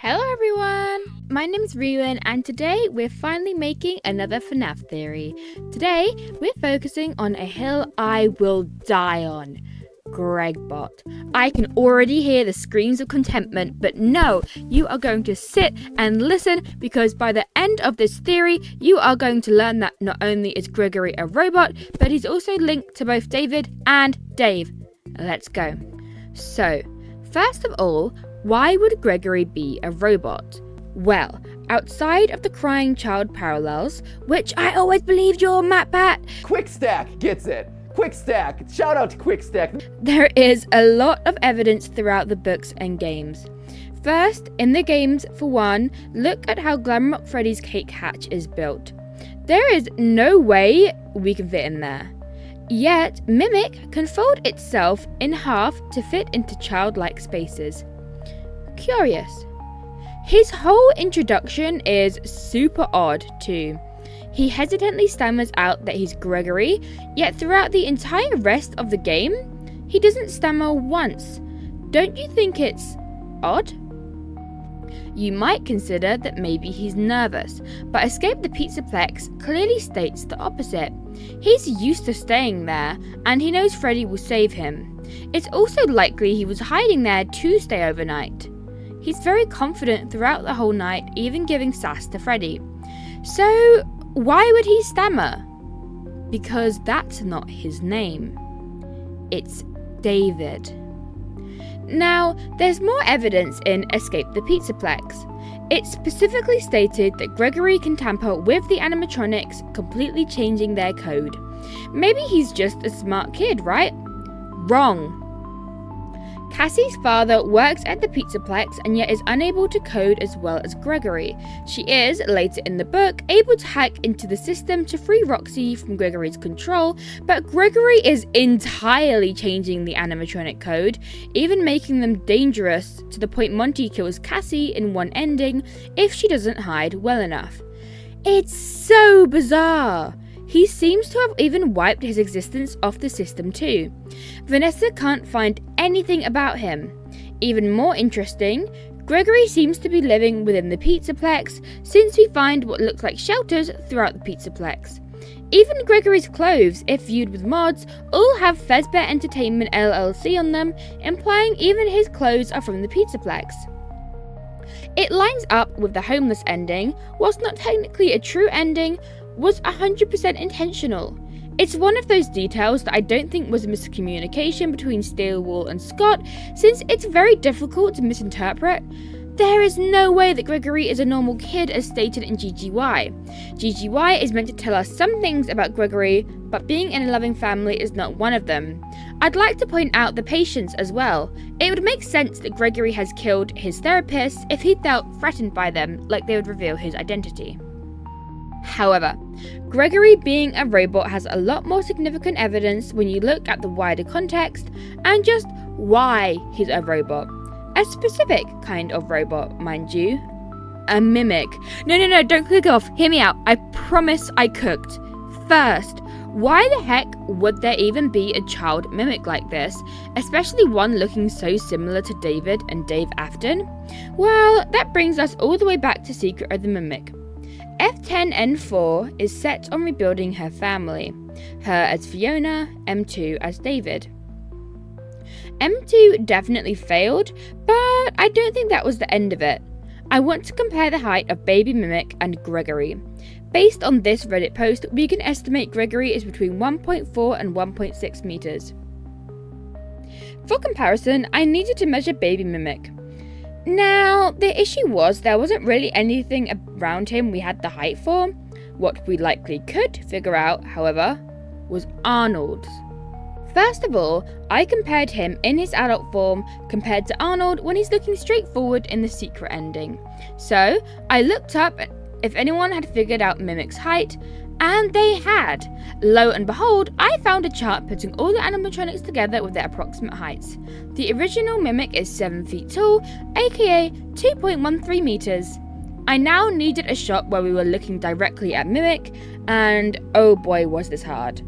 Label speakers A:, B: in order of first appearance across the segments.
A: Hello everyone! My name's Rewin and today we're finally making another FNAF theory. Today we're focusing on a hill I will die on. Gregbot. I can already hear the screams of contentment, but no, you are going to sit and listen because by the end of this theory, you are going to learn that not only is Gregory a robot, but he's also linked to both David and Dave. Let's go. So, first of all, why would Gregory be a robot? Well, outside of the crying child parallels, which I always believed you're MatBat,
B: Quickstack gets it. Quickstack. Shout out to Quickstack.
A: there is a lot of evidence throughout the books and games. First, in the games, for one, look at how Glamrock Freddy's cake hatch is built. There is no way we can fit in there. Yet, Mimic can fold itself in half to fit into childlike spaces. Curious. His whole introduction is super odd too. He hesitantly stammers out that he's Gregory, yet throughout the entire rest of the game, he doesn't stammer once. Don't you think it's odd? You might consider that maybe he's nervous, but Escape the Pizzaplex clearly states the opposite. He's used to staying there, and he knows Freddy will save him. It's also likely he was hiding there to stay overnight. He's very confident throughout the whole night, even giving sass to Freddy. So, why would he stammer? Because that's not his name. It's David. Now, there's more evidence in Escape the Pizzaplex. It's specifically stated that Gregory can tamper with the animatronics, completely changing their code. Maybe he's just a smart kid, right? Wrong. Cassie's father works at the Pizzaplex and yet is unable to code as well as Gregory. She is, later in the book, able to hack into the system to free Roxy from Gregory's control, but Gregory is entirely changing the animatronic code, even making them dangerous to the point Monty kills Cassie in one ending if she doesn't hide well enough. It's so bizarre! He seems to have even wiped his existence off the system too. Vanessa can't find anything about him. Even more interesting, Gregory seems to be living within the Pizzaplex since we find what looks like shelters throughout the Pizzaplex. Even Gregory's clothes, if viewed with mods, all have Fazbear Entertainment LLC on them, implying even his clothes are from the Pizzaplex. It lines up with the homeless ending, whilst not technically a true ending, was 100% intentional. It's one of those details that I don't think was a miscommunication between Steelwall and Scott, since it's very difficult to misinterpret. There is no way that Gregory is a normal kid as stated in GGY. GGY is meant to tell us some things about Gregory, but being in a loving family is not one of them. I'd like to point out the patients as well. It would make sense that Gregory has killed his therapists if he felt threatened by them, like they would reveal his identity. However, Gregory being a robot has a lot more significant evidence when you look at the wider context and just why he's a robot. A specific kind of robot, mind you. A mimic. No, don't click off. Hear me out. I promise I cooked. First, why the heck would there even be a child mimic like this, especially one looking so similar to David and Dave Afton? Well, that brings us all the way back to Secret of the Mimic. F10N4 is set on rebuilding her family, her as Fiona, M2 as David. M2 definitely failed, but I don't think that was the end of it. I want to compare the height of Baby Mimic and Gregory. Based on this Reddit post, we can estimate Gregory is between 1.4 and 1.6 meters. For comparison, I needed to measure Baby Mimic. Now, the issue was there wasn't really anything around him we had the height for. What we likely could figure out, however, was Arnold's. First of all, I compared him in his adult form compared to Arnold when he's looking straight forward in the secret ending. So, I looked up if anyone had figured out Mimic's height, and they had. Lo and behold, I found a chart putting all the animatronics together with their approximate heights. The original Mimic is 7 feet tall, aka 2.13 meters. I now needed a shot where we were looking directly at Mimic, and oh boy was this hard.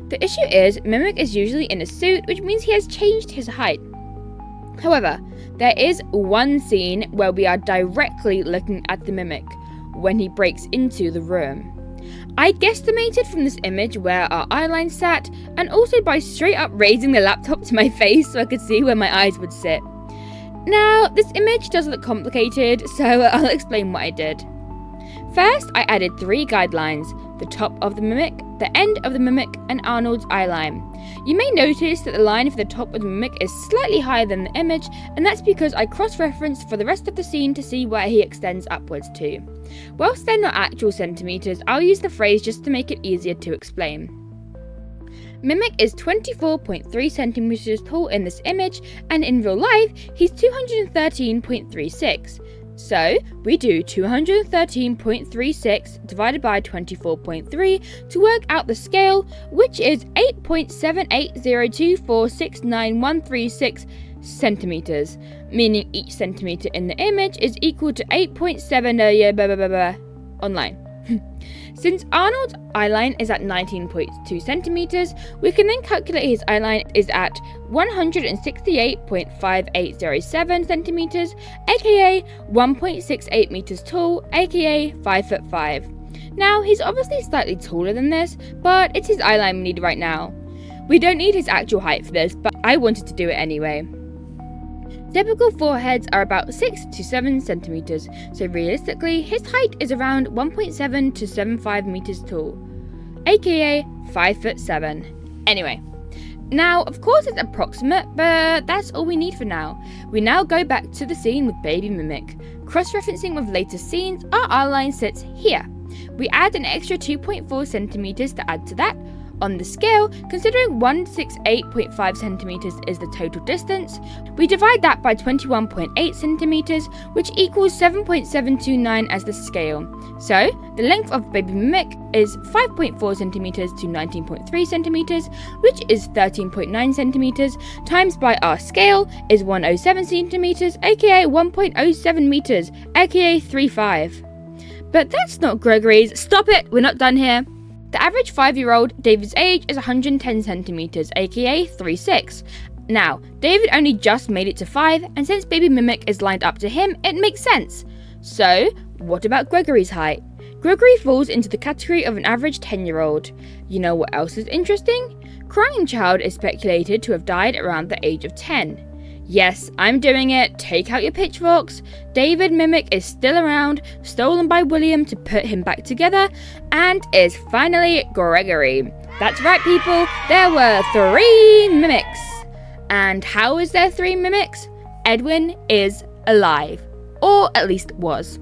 A: The issue is, Mimic is usually in a suit, which means he has changed his height. However, there is one scene where we are directly looking at the mimic when he breaks into the room. I guesstimated from this image where our eyeline sat, and also by straight up raising the laptop to my face so I could see where my eyes would sit. Now, this image does look complicated, so I'll explain what I did. First, I added 3 guidelines: the top of the mimic, the end of the mimic, and Arnold's eyeline. You may notice that the line for the top of the mimic is slightly higher than the image, and that's because I cross-referenced for the rest of the scene to see where he extends upwards to. Whilst they're not actual centimetres, I'll use the phrase just to make it easier to explain. Mimic is 24.3 centimetres tall in this image, and in real life, he's 213.36. So, we do 213.36 divided by 24.3 to work out the scale, which is 8.7802469136 centimetres, meaning each centimetre in the image is equal to 8.7 online. Since Arnold's eyeline is at 19.2 centimetres, we can then calculate his eyeline is at 168.5807 centimetres, aka 1.68 metres tall, aka 5'5". Now, he's obviously slightly taller than this, but it's his eyeline we need right now. We don't need his actual height for this, but I wanted to do it anyway. Typical foreheads are about 6 to 7 centimetres, so realistically, his height is around 1.7 to 75 metres tall, aka 5'7". Anyway, now of course it's approximate, but that's all we need for now. We now go back to the scene with Baby Mimic. Cross-referencing with later scenes, our eyeline sits here. We add an extra 2.4 centimetres to add to that. On the scale, considering 168.5 centimetres is the total distance, we divide that by 21.8 centimetres, which equals 7.729 as the scale. So, the length of Baby Mimic is 5.4 centimetres to 19.3 centimetres, which is 13.9 centimetres, times by our scale is 107 centimetres, aka 1.07 metres, aka 3.5. But that's not Gregory's. Stop it, we're not done here. The average 5-year-old, David's age, is 110 centimetres, aka 3'6". Now, David only just made it to 5, and since Baby Mimic is lined up to him, it makes sense. So, what about Gregory's height? Gregory falls into the category of an average 10-year-old. You know what else is interesting? Crying Child is speculated to have died around the age of 10. Yes, I'm doing it. Take out your pitchforks. David Mimic is still around, stolen by William to put him back together, and is finally Gregory. That's right, people. There were 3 mimics. And how is there 3 mimics? Edwin is alive. Or at least was.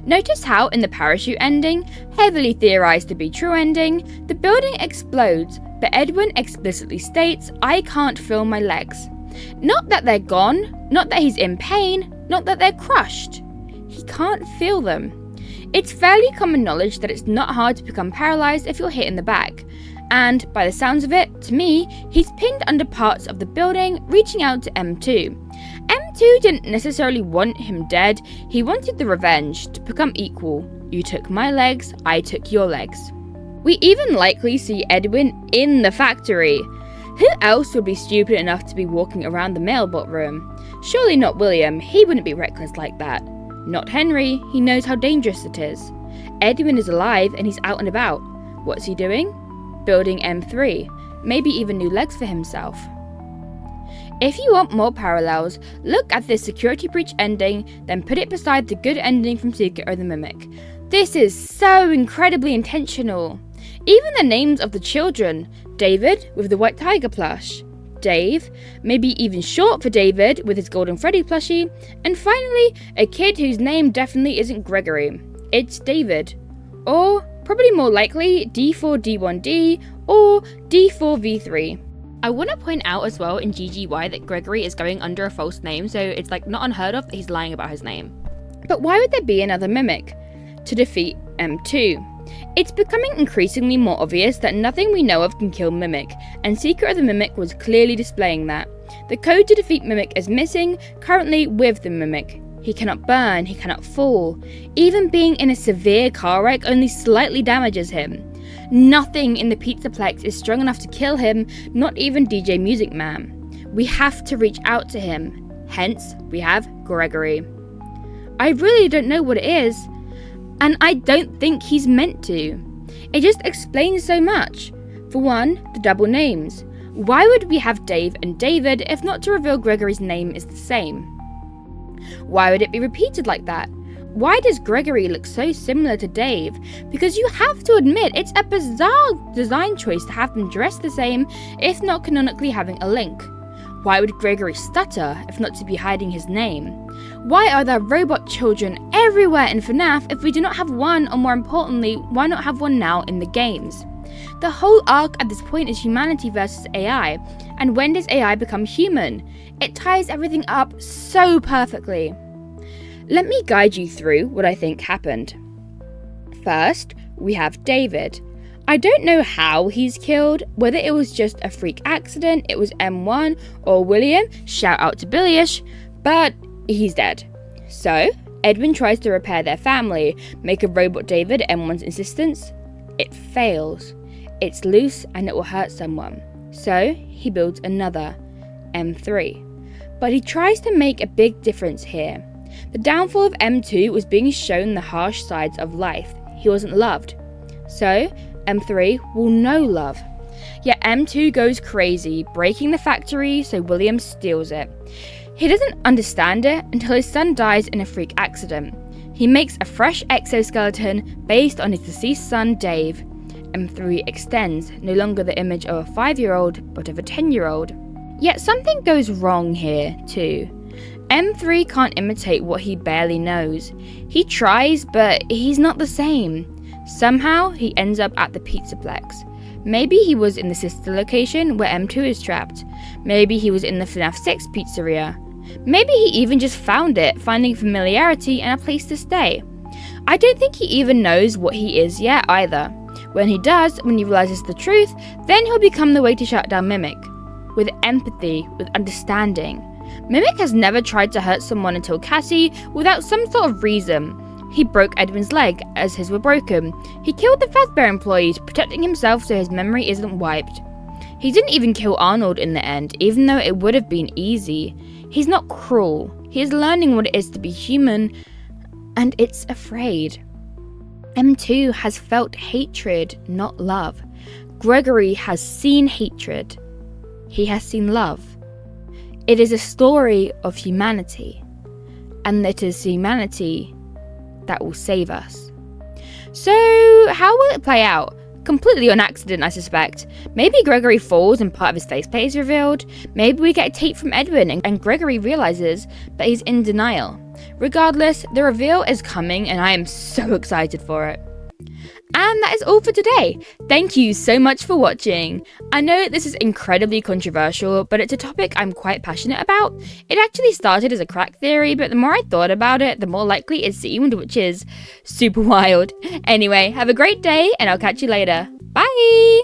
A: Notice how in the parachute ending, heavily theorized to be true ending, the building explodes, but Edwin explicitly states, "I can't feel my legs." Not that they're gone, not that he's in pain, not that they're crushed. He can't feel them. It's fairly common knowledge that it's not hard to become paralysed if you're hit in the back. And by the sounds of it, to me, he's pinned under parts of the building, reaching out to M2. M2 didn't necessarily want him dead, he wanted the revenge, to become equal. You took my legs, I took your legs. We even likely see Edwin in the factory. Who else would be stupid enough to be walking around the mailbot room? Surely not William, he wouldn't be reckless like that. Not Henry, he knows how dangerous it is. Edwin is alive and he's out and about. What's he doing? Building M3, maybe even new legs for himself. If you want more parallels, look at this security breach ending, then put it beside the good ending from Secret of the Mimic. This is so incredibly intentional. Even the names of the children. David with the white tiger plush. Dave, maybe even short for David with his golden Freddy plushie. And finally, a kid whose name definitely isn't Gregory. It's David. Or, probably more likely, D4D1D or D4V3. I want to point out as well in GGY that Gregory is going under a false name, so it's not unheard of that he's lying about his name. But why would there be another mimic? To defeat M2. It's becoming increasingly more obvious that nothing we know of can kill Mimic, and Secret of the Mimic was clearly displaying that. The code to defeat Mimic is missing, currently with the Mimic. He cannot burn, he cannot fall. Even being in a severe car wreck only slightly damages him. Nothing in the Pizzaplex is strong enough to kill him, not even DJ Music Man. We have to reach out to him. Hence, we have Gregory. I really don't know what it is, and I don't think he's meant to. It just explains so much. For one, the double names. Why would we have Dave and David if not to reveal Gregory's name is the same? Why would it be repeated like that? Why does Gregory look so similar to Dave? Because you have to admit, it's a bizarre design choice to have them dressed the same, if not canonically having a link. Why would Gregory stutter, if not to be hiding his name? Why are there robot children everywhere in FNAF if we do not have one, or more importantly, why not have one now in the games? The whole arc at this point is humanity versus AI, and when does AI become human? It ties everything up so perfectly. Let me guide you through what I think happened. First, we have David. I don't know how he's killed, whether it was just a freak accident, it was M1 or William, shout out to Billyish, but he's dead. So, Edwin tries to repair their family, make a robot David at M1's insistence. It fails. It's loose and it will hurt someone. So, he builds another, M3. But he tries to make a big difference here. The downfall of M2 was being shown the harsh sides of life. He wasn't loved. So, M3 will know love. Yet M2 goes crazy, breaking the factory so William steals it. He doesn't understand it until his son dies in a freak accident. He makes a fresh exoskeleton based on his deceased son Dave. M3 extends, no longer the image of a 5-year-old, but of a 10-year-old. Yet something goes wrong here, too. M3 can't imitate what he barely knows. He tries, but he's not the same. Somehow, he ends up at the Pizzaplex. Maybe he was in the sister location where M2 is trapped. Maybe he was in the FNAF 6 pizzeria. Maybe he even just found it, finding familiarity and a place to stay. I don't think he even knows what he is yet either. When he does, when he realizes the truth, then he'll become the way to shut down Mimic. With empathy, with understanding. Mimic has never tried to hurt someone until Cassie, without some sort of reason. He broke Edwin's leg, as his were broken. He killed the Fazbear employees, protecting himself so his memory isn't wiped. He didn't even kill Arnold in the end, even though it would have been easy. He's not cruel. He is learning what it is to be human, and it's afraid. M2 has felt hatred, not love. Gregory has seen hatred. He has seen love. It is a story of humanity, and it is humanity that will save us. So, how will it play out? Completely on accident, I suspect. Maybe Gregory falls and part of his faceplate is revealed. Maybe we get a tape from Edwin and Gregory realizes that he's in denial. Regardless, the reveal is coming and I am so excited for it. And that is all for today. Thank you so much for watching. I know this is incredibly controversial, but it's a topic I'm quite passionate about. It actually started as a crack theory, but the more I thought about it, the more likely it seemed, which is super wild. Anyway, have a great day, and I'll catch you later. Bye!